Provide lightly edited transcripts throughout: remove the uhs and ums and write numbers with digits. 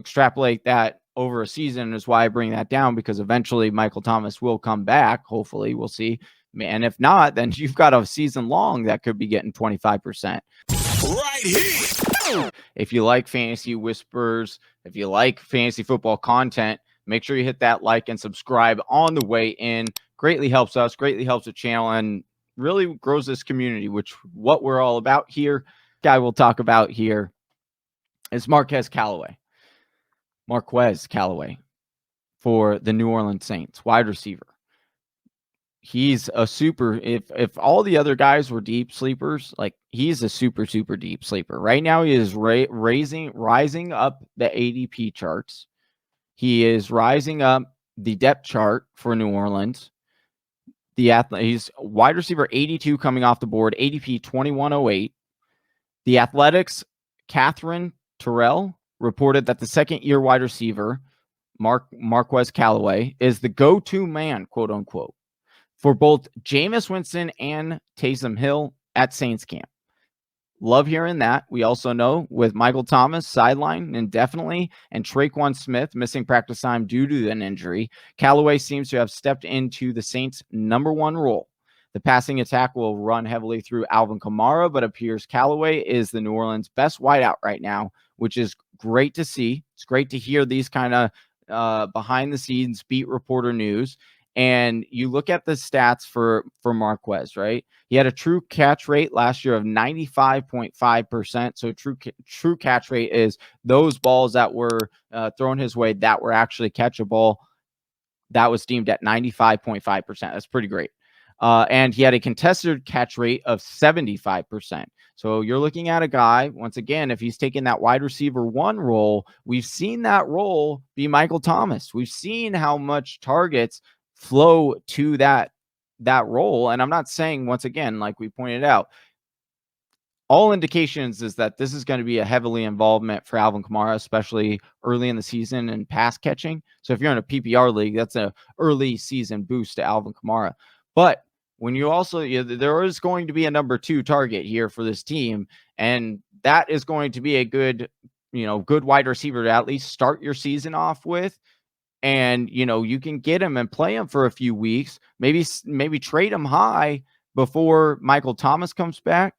extrapolate that over a season is why I bring that down, because eventually Michael Thomas will come back. Hopefully, we'll see. And if not, then you've got a season long that could be getting 25%. Right here. If you like Fantasy Whispers, if you like fantasy football content, make sure you hit that like and subscribe on the way in. Greatly helps us, greatly helps the channel, and really grows this community, which what we're all about here. Guy we'll talk about here is Marquez Callaway for the New Orleans Saints, wide receiver. He's a super, if all the other guys were deep sleepers, like he's a super deep sleeper. Right now he is rising up the ADP charts. He is rising up the depth chart for New Orleans. He's wide receiver 82 coming off the board, ADP 2108. The Athletics' Catherine Terrell reported that the second-year wide receiver, Marquez Callaway, is the go-to man, quote unquote, for both Jameis Winston and Taysom Hill at Saints camp. Love hearing that. We also know with Michael Thomas sidelined indefinitely and Traquan Smith missing practice time due to an injury, Callaway seems to have stepped into the Saints' number one role. The passing attack will run heavily through Alvin Kamara, but appears Callaway is the New Orleans' best wideout right now, which is great to see. It's great to hear these kind of behind-the-scenes beat reporter news. And you look at the stats for Marquez, right? He had a true catch rate last year of 95.5%. So true catch rate is those balls that were thrown his way that were actually catchable. That was deemed at 95.5%. That's pretty great. And he had a contested catch rate of 75%. So you're looking at a guy, once again, if he's taking that wide receiver one role, we've seen that role be Michael Thomas. We've seen how much targets flow to that role. And I'm not saying, once again, like we pointed out, all indications is that this is going to be a heavily involvement for Alvin Kamara, especially early in the season and pass catching. So if you're in a PPR league, that's an early season boost to Alvin Kamara. But when you also, there is going to be a number two target here for this team, and that is going to be a good wide receiver to at least start your season off with. And, you can get him and play him for a few weeks, maybe trade him high before Michael Thomas comes back.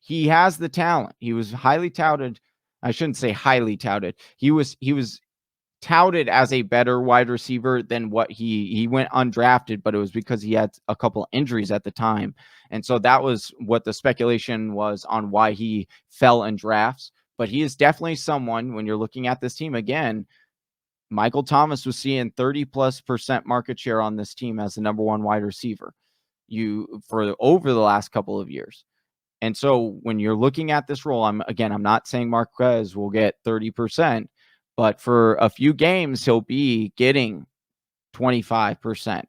He has the talent. He was highly touted. I shouldn't say highly touted. He was touted as a better wide receiver than what he went undrafted, but it was because he had a couple of injuries at the time. And so that was what the speculation was on why he fell in drafts. But he is definitely someone, when you're looking at this team again, Michael Thomas was seeing 30+% market share on this team as the number one wide receiver for over the last couple of years. And so when you're looking at this role, I'm not saying Marquez will get 30%, but for a few games, he'll be getting 25%,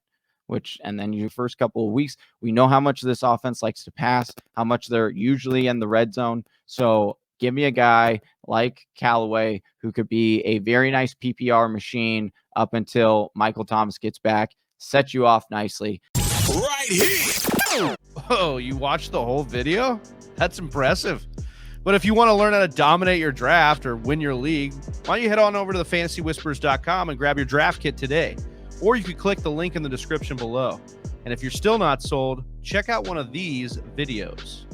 and then your first couple of weeks, we know how much this offense likes to pass, how much they're usually in the red zone. So give me a guy like Callaway who could be a very nice PPR machine up until Michael Thomas gets back, set you off nicely. Right here. Oh, you watched the whole video? That's impressive. But if you want to learn how to dominate your draft or win your league, why don't you head on over to thefantasywhispers.com and grab your draft kit today? Or you could click the link in the description below. And if you're still not sold, check out one of these videos.